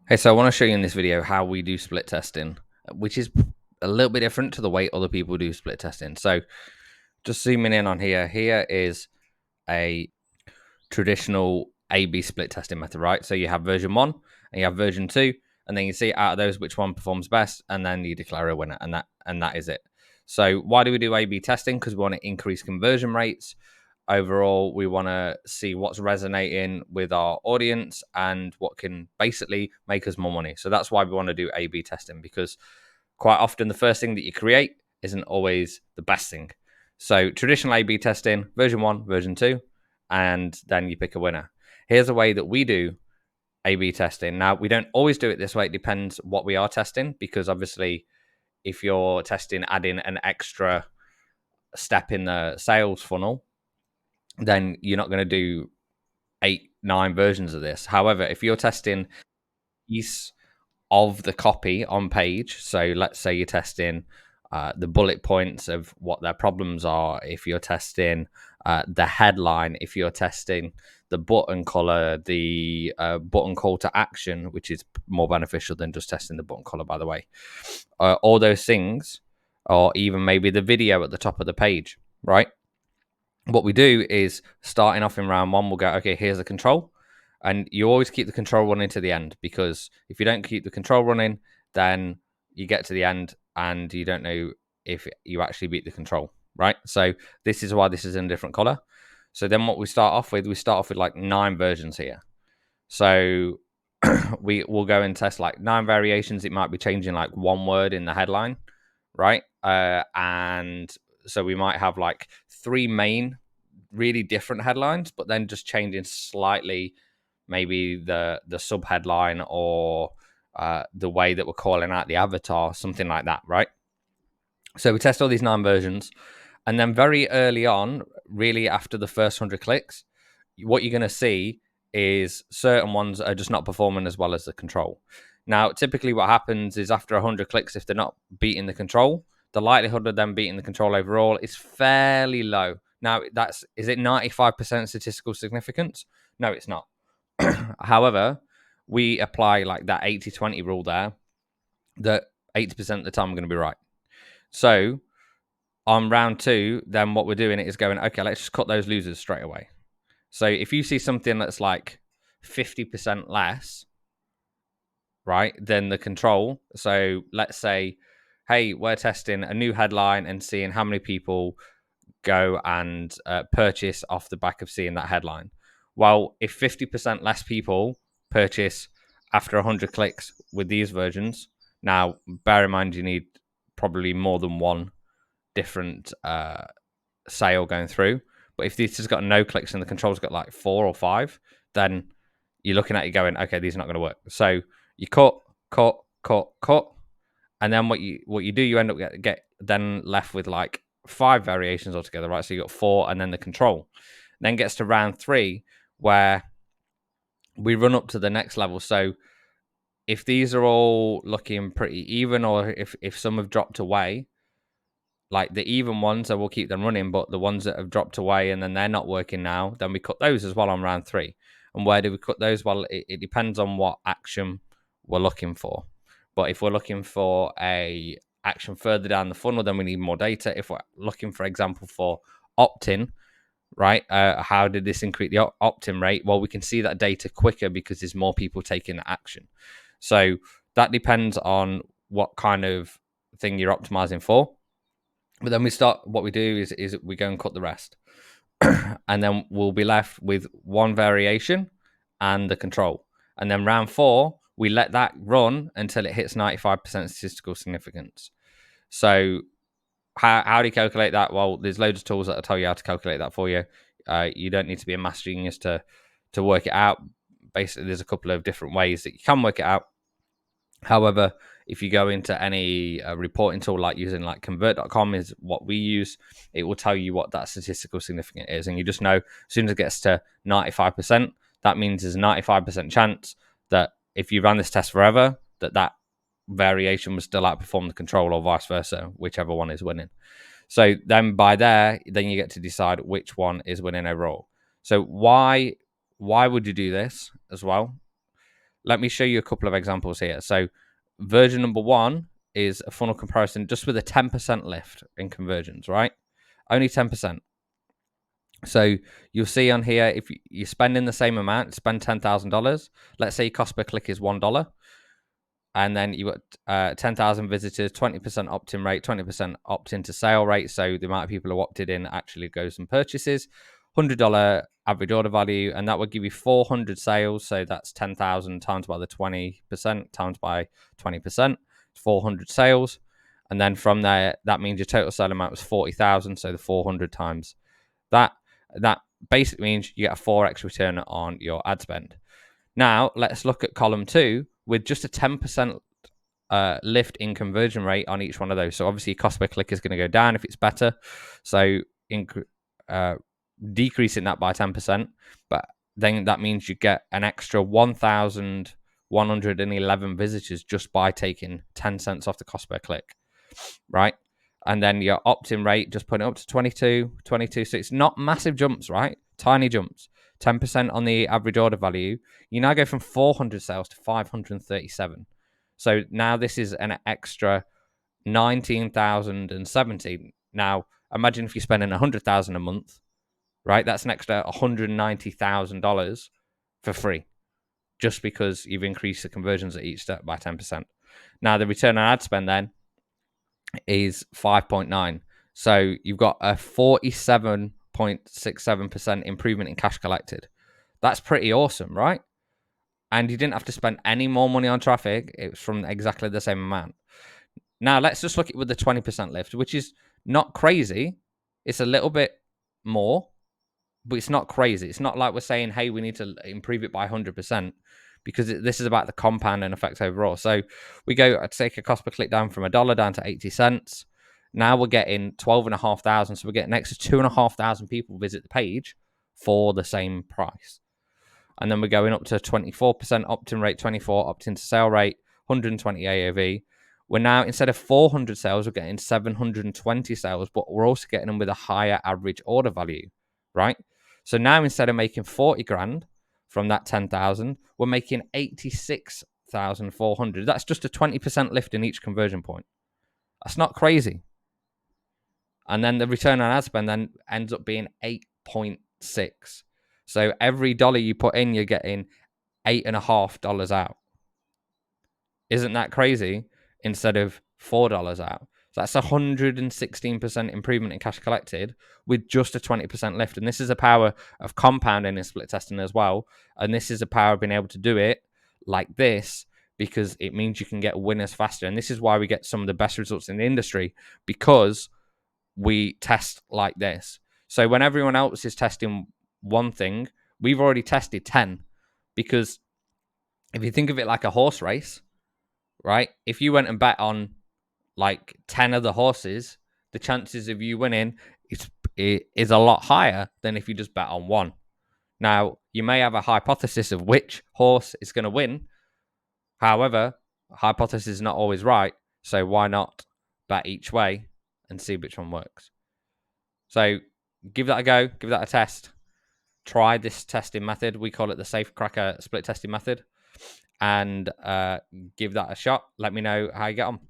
Hey, so I want to show you in this video how we do split testing, which is a little bit different to the way other people do split testing. So just zooming in on here, here is a traditional A/B split testing method, right? So you have version 1 and you have version 2, and then you see out of those which one performs best, and then you declare a winner, and that is it. So why do we do A/B testing? Because we want to increase conversion rates. Overall, we want to see what's resonating with our audience and what can basically make us more money. So that's why we want to do A/B testing, because quite often the first thing that you create isn't always the best thing. So traditional A/B testing, version 1, version 2, and then you pick a winner. Here's a way that we do A/B testing. Now, we don't always do it this way. It depends what we are testing, because obviously if you're testing adding an extra step in the sales funnel, then you're not going to do 8, 9 versions of this. However, if you're testing piece of the copy on page, so let's say you're testing the bullet points of what their problems are, if you're testing the headline, if you're testing the button color, the button call to action, which is more beneficial than just testing the button color, by the way, all those things, or even maybe the video at the top of the page, right? What we do is, starting off in round 1, we'll go, okay, here's the control. And you always keep the control running to the end, because if you don't keep the control running, then you get to the end and you don't know if you actually beat the control, right? So this is why this is in a different color. So then what we start off with like 9 versions here. So we will go and test like 9 variations. It might be changing like one word in the headline, right? And so we might have like 3 main really different headlines, but then just changing slightly maybe the sub headline, or the way that we're calling out the avatar, something like that, right? So we test all these 9 versions, and then very early on, really after the first 100 clicks, what you're going to see is certain ones are just not performing as well as the control. Now, typically what happens is, after 100 clicks, if they're not beating the control, the likelihood of them beating the control overall is fairly low. Now, is it 95% statistical significance? No, it's not. However, we apply like that 80-20 rule there, that 80% of the time we're going to be right. So on round 2, then what we're doing is going, okay, let's just cut those losers straight away. So if you see something that's like 50% less, right, than the control. So let's say, hey, we're testing a new headline and seeing how many people go and purchase off the back of seeing that headline. Well, if 50% less people purchase after 100 clicks with these versions, now bear in mind you need probably more than one different sale going through. But if this has got no clicks and the control's got like 4 or 5, then you're looking at it going, okay, these are not going to work. So you cut, and then what you do, you end up get then left with like 5 variations altogether, right? So you got 4 and then the control. Then gets to round 3, where we run up to the next level. So if these are all looking pretty even, or if some have dropped away, like the even ones, so we'll keep them running, but the ones that have dropped away and then they're not working now, then we cut those as well on round 3. And where do we cut those? Well, it depends on what action we're looking for. But if we're looking for a action further down the funnel, then we need more data. If we're looking, for example, for opt-in, right? How did this increase the opt-in rate? Well, we can see that data quicker because there's more people taking action. So that depends on what kind of thing you're optimizing for. But then what we do is we go and cut the rest. And then we'll be left with 1 variation and the control. And then round 4, we let that run until it hits 95% statistical significance. So how do you calculate that? Well, there's loads of tools that'll tell you how to calculate that for you. You don't need to be a master genius to work it out. Basically, there's a couple of different ways that you can work it out. However, if you go into any reporting tool, like using like convert.com is what we use, it will tell you what that statistical significance is. And you just know, as soon as it gets to 95%, that means there's a 95% chance that if you ran this test forever, that variation will still outperform the control, or vice versa, whichever one is winning. So then then you get to decide which one is winning overall. So why would you do this as well? let me show you a couple of examples here. So version number 1 is a funnel comparison just with a 10% lift in conversions, right? Only 10%. So you'll see on here, if you're spending the same amount, spend $10,000. Let's say your cost per click is $1. And then you got 10,000 visitors, 20% opt-in rate, 20% opt-in to sale rate. So the amount of people who opted in actually goes and purchases. $100 average order value, and that would give you 400 sales. So that's 10,000 times by the 20% times by 20%, 400 sales. And then from there, that means your total sale amount was 40,000. So the 400 times that basically means you get a 4x return on your ad spend. Now, let's look at column 2 with just a 10% lift in conversion rate on each one of those. So obviously, cost per click is going to go down if it's better. So decreasing that by 10%, but then that means you get an extra 1,111 visitors just by taking 10 cents off the cost per click, right? And then your opt-in rate, just putting it up to 22. So it's not massive jumps, right? Tiny jumps. 10% on the average order value. You now go from 400 sales to 537. So now this is an extra 19,070. Now, imagine if you're spending 100,000 a month, right? That's an extra $190,000 for free, just because you've increased the conversions at each step by 10%. Now, the return on ad spend then is 5.9. So you've got a 47.67% improvement in cash collected. That's pretty awesome, right? And you didn't have to spend any more money on traffic. It was from exactly the same amount. Now, let's just look at with the 20% lift, which is not crazy. It's a little bit more, but it's not crazy. It's not like we're saying, hey, we need to improve it by 100%, because this is about the compounding effect overall. So we go take a cost per click down from $1 down to 80 cents. Now we're getting 12,500. So we're getting an extra 2,500 people visit the page for the same price. And then we're going up to 24% opt-in rate, 24 opt-in to sale rate, 120 AOV. We're now, instead of 400 sales, we're getting 720 sales, but we're also getting them with a higher average order value, right? So now instead of making 40 grand from that 10,000, we're making 86,400. That's just a 20% lift in each conversion point. That's not crazy. And then the return on ad spend then ends up being 8.6. So every dollar you put in, you're getting $8.50 out. Isn't that crazy? Instead of $4 out. So that's 116% improvement in cash collected with just a 20% lift. And this is the power of compounding in split testing as well. And this is the power of being able to do it like this, because it means you can get winners faster. And this is why we get some of the best results in the industry, because we test like this. So when everyone else is testing one thing, we've already tested 10. Because if you think of it like a horse race, right? If you went and bet on like 10 of the horses, the chances of you winning is a lot higher than if you just bet on one. Now, you may have a hypothesis of which horse is going to win. However, hypothesis is not always right. So why not bet each way and see which one works? So give that a go. Give that a test. Try this testing method. We call it the Safe Cracker split testing method. And give that a shot. Let me know how you get on.